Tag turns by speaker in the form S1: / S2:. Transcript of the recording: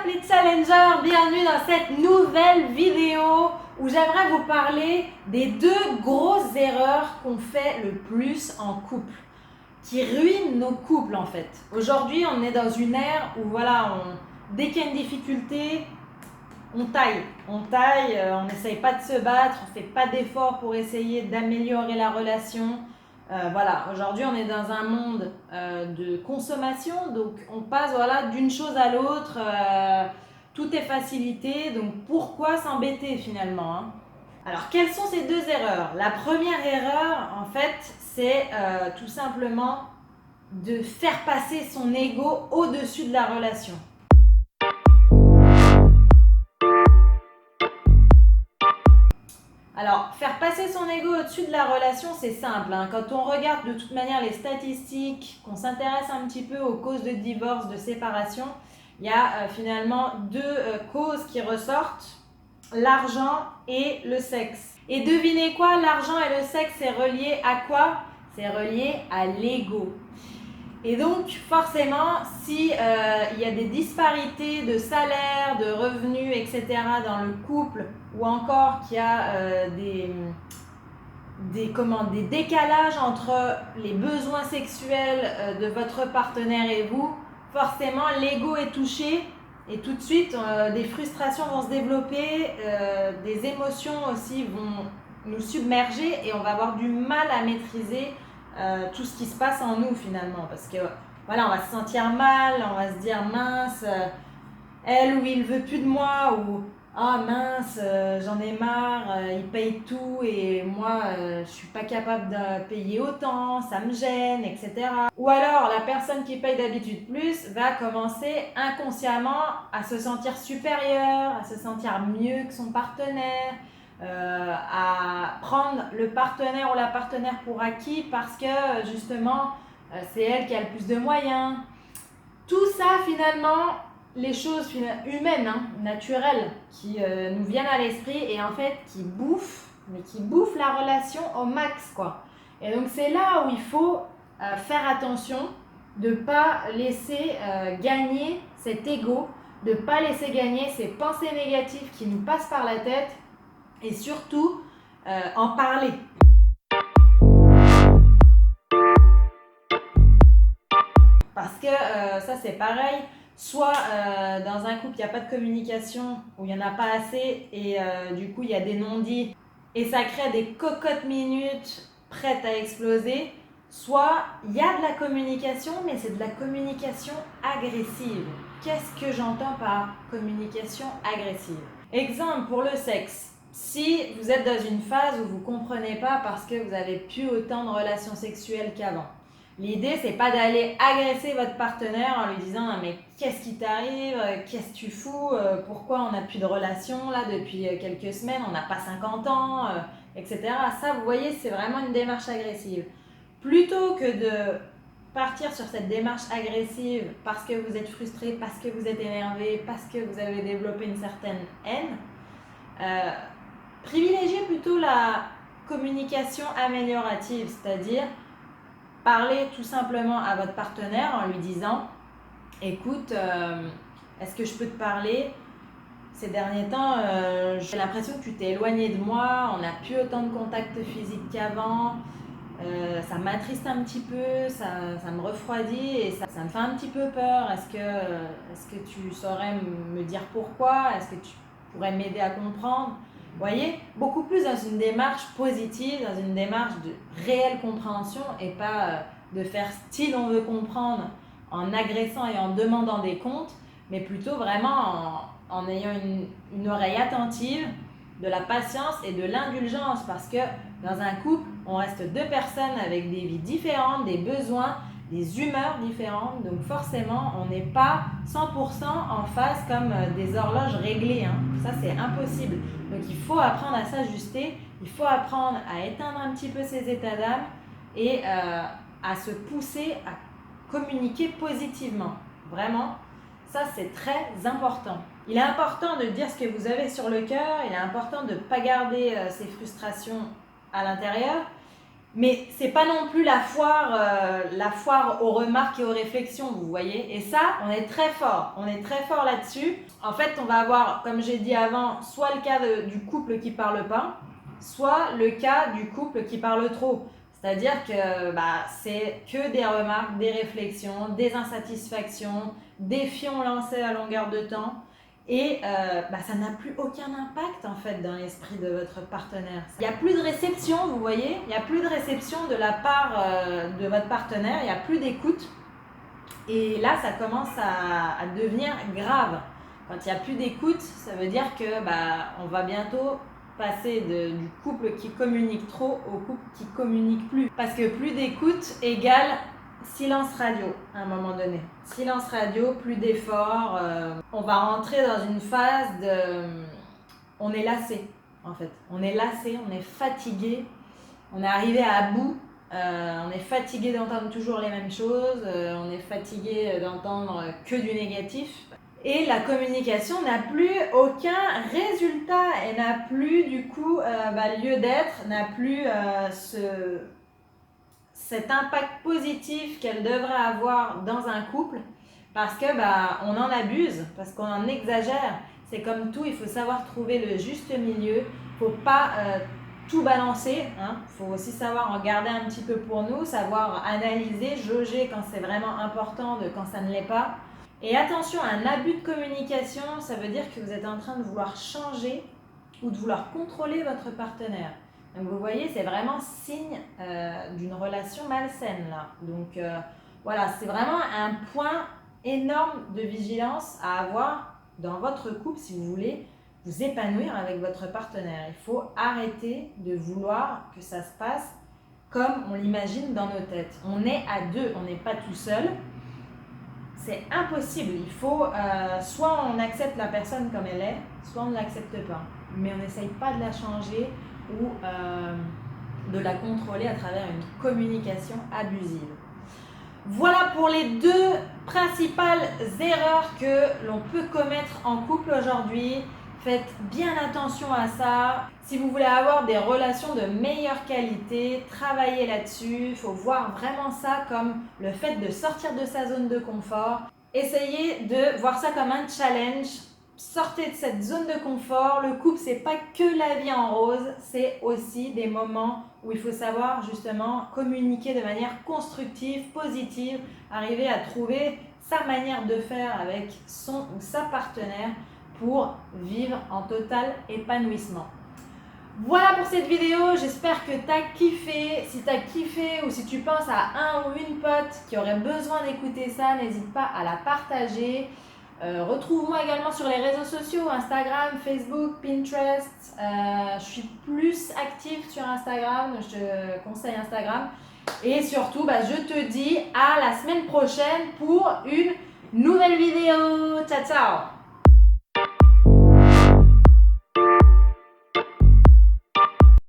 S1: les challengers, bienvenue dans cette nouvelle vidéo où j'aimerais vous parler des 2 grosses erreurs qu'on fait le plus en couple, qui ruinent nos couples en fait. Aujourd'hui, on est dans une ère où dès qu'il y a une difficulté, on taille, on n'essaye pas de se battre, on ne fait pas d'efforts pour essayer d'améliorer la relation. Aujourd'hui on est dans un monde de consommation, donc on passe d'une chose à l'autre, tout est facilité, donc pourquoi s'embêter finalement, hein? Alors quelles sont ces 2 erreurs? La première erreur en fait c'est tout simplement de faire passer son ego au-dessus de la relation. Alors, faire passer son ego au-dessus de la relation, c'est simple, hein. Quand on regarde de toute manière les statistiques, qu'on s'intéresse un petit peu aux causes de divorce, de séparation, il y a finalement 2 causes qui ressortent, l'argent et le sexe. Et devinez quoi, l'argent et le sexe, c'est relié à quoi? C'est relié à l'ego. Et donc, forcément, si il y a des disparités de salaire, de revenus, etc. dans le couple, ou encore qu'il y a des décalages entre les besoins sexuels de votre partenaire et vous, forcément, l'ego est touché et tout de suite, des frustrations vont se développer, des émotions aussi vont nous submerger et on va avoir du mal à maîtriser tout ce qui se passe en nous finalement, parce que on va se sentir mal, on va se dire mince, elle ou il veut plus de moi, ou ah mince, j'en ai marre, il paye tout et moi je suis pas capable de payer autant, ça me gêne, etc. Ou alors la personne qui paye d'habitude plus va commencer inconsciemment à se sentir supérieure, à se sentir mieux que son partenaire, à prendre le partenaire ou la partenaire pour acquis parce que justement c'est elle qui a le plus de moyens. Tout ça finalement, les choses humaines, hein, naturelles, qui nous viennent à l'esprit et en fait qui bouffent la relation au max, quoi. Et donc c'est là où il faut faire attention de ne pas laisser gagner cet ego, de ne pas laisser gagner ces pensées négatives qui nous passent par la tête et surtout en parler. Parce que ça c'est pareil, soit dans un couple il n'y a pas de communication, ou il n'y en a pas assez et du coup il y a des non-dits et ça crée des cocottes minutes prêtes à exploser, soit il y a de la communication mais c'est de la communication agressive. Qu'est-ce que j'entends par communication agressive? Exemple pour le sexe. Si vous êtes dans une phase où vous ne comprenez pas parce que vous n'avez plus autant de relations sexuelles qu'avant, l'idée, c'est pas d'aller agresser votre partenaire en lui disant « mais qu'est-ce qui t'arrive? Qu'est-ce que tu fous? Pourquoi on n'a plus de relation là depuis quelques semaines? On n'a pas 50 ans, etc. » Ça, vous voyez, c'est vraiment une démarche agressive. Plutôt que de partir sur cette démarche agressive parce que vous êtes frustré, parce que vous êtes énervé, parce que vous avez développé une certaine haine, privilégiez plutôt la communication améliorative, c'est-à-dire parler tout simplement à votre partenaire en lui disant « écoute, est-ce que je peux te parler? Ces derniers temps, j'ai l'impression que tu t'es éloigné de moi, on n'a plus autant de contact physique qu'avant, ça m'attriste un petit peu, ça me refroidit et ça me fait un petit peu peur. Est-ce que tu saurais me dire pourquoi? Est-ce que tu pourrais m'aider à comprendre ?» Vous voyez, beaucoup plus dans une démarche positive, dans une démarche de réelle compréhension et pas de faire style on veut comprendre en agressant et en demandant des comptes, mais plutôt vraiment en ayant une oreille attentive, de la patience et de l'indulgence, parce que dans un couple, on reste 2 personnes avec des vies différentes, des besoins, des humeurs différentes, donc forcément on n'est pas 100% en phase comme des horloges réglées, hein. Ça c'est impossible, donc il faut apprendre à s'ajuster, il faut apprendre à éteindre un petit peu ses états d'âme et à se pousser à communiquer positivement, vraiment, ça c'est très important. Il est important de dire ce que vous avez sur le cœur, il est important de ne pas garder ces frustrations à l'intérieur. Mais c'est pas non plus la foire aux remarques et aux réflexions, vous voyez. Et ça, on est très fort là-dessus. En fait, on va avoir, comme j'ai dit avant, soit le cas du couple qui parle pas, soit le cas du couple qui parle trop. C'est-à-dire que c'est que des remarques, des réflexions, des insatisfactions, des fions lancés à longueur de temps. Et ça n'a plus aucun impact en fait dans l'esprit de votre partenaire. Il n'y a plus de réception, vous voyez, il n'y a plus de réception de la part de votre partenaire, il n'y a plus d'écoute. Et là, ça commence à devenir grave. Quand il n'y a plus d'écoute, ça veut dire que on va bientôt passer du couple qui communique trop au couple qui communique plus. Parce que plus d'écoute égale silence radio à un moment donné. Silence radio, plus d'efforts. On va rentrer dans une phase on est lassé en fait. On est lassé, on est fatigué, on est arrivé à bout. On est fatigué d'entendre toujours les mêmes choses, on est fatigué d'entendre que du négatif. Et la communication n'a plus aucun résultat, elle n'a plus du coup lieu d'être, n'a plus cet impact positif qu'elle devrait avoir dans un couple, parce que on en abuse, parce qu'on en exagère. C'est comme tout, il faut savoir trouver le juste milieu, il ne faut pas tout balancer, hein. Faut aussi savoir en garder un petit peu pour nous, savoir analyser, jauger quand c'est vraiment important de quand ça ne l'est pas. Et attention, un abus de communication, ça veut dire que vous êtes en train de vouloir changer ou de vouloir contrôler votre partenaire. Donc vous voyez, c'est vraiment signe d'une relation malsaine là. Donc voilà, c'est vraiment un point énorme de vigilance à avoir dans votre couple si vous voulez vous épanouir avec votre partenaire. Il faut arrêter de vouloir que ça se passe comme on l'imagine dans nos têtes. On est à deux, on n'est pas tout seul. C'est impossible. Il faut soit on accepte la personne comme elle est, soit on ne l'accepte pas. Mais on n'essaye pas de la changer ou de la contrôler à travers une communication abusive. Voilà pour les deux principales erreurs que l'on peut commettre en couple aujourd'hui. Faites bien attention à ça. Si vous voulez avoir des relations de meilleure qualité, travaillez là-dessus. Il faut voir vraiment ça comme le fait de sortir de sa zone de confort. Essayez de voir ça comme un challenge. Sortez de cette zone de confort. Le couple, c'est pas que la vie en rose, c'est aussi des moments où il faut savoir justement communiquer de manière constructive, positive, arriver à trouver sa manière de faire avec son ou sa partenaire pour vivre en total épanouissement. Voilà pour cette vidéo, j'espère que tu as kiffé. Si tu as kiffé ou si tu penses à un ou une pote qui aurait besoin d'écouter ça, n'hésite pas à la partager. Retrouve-moi également sur les réseaux sociaux, Instagram, Facebook, Pinterest. Je suis plus active sur Instagram, je te conseille Instagram. Et surtout, je te dis à la semaine prochaine pour une nouvelle vidéo. Ciao, ciao!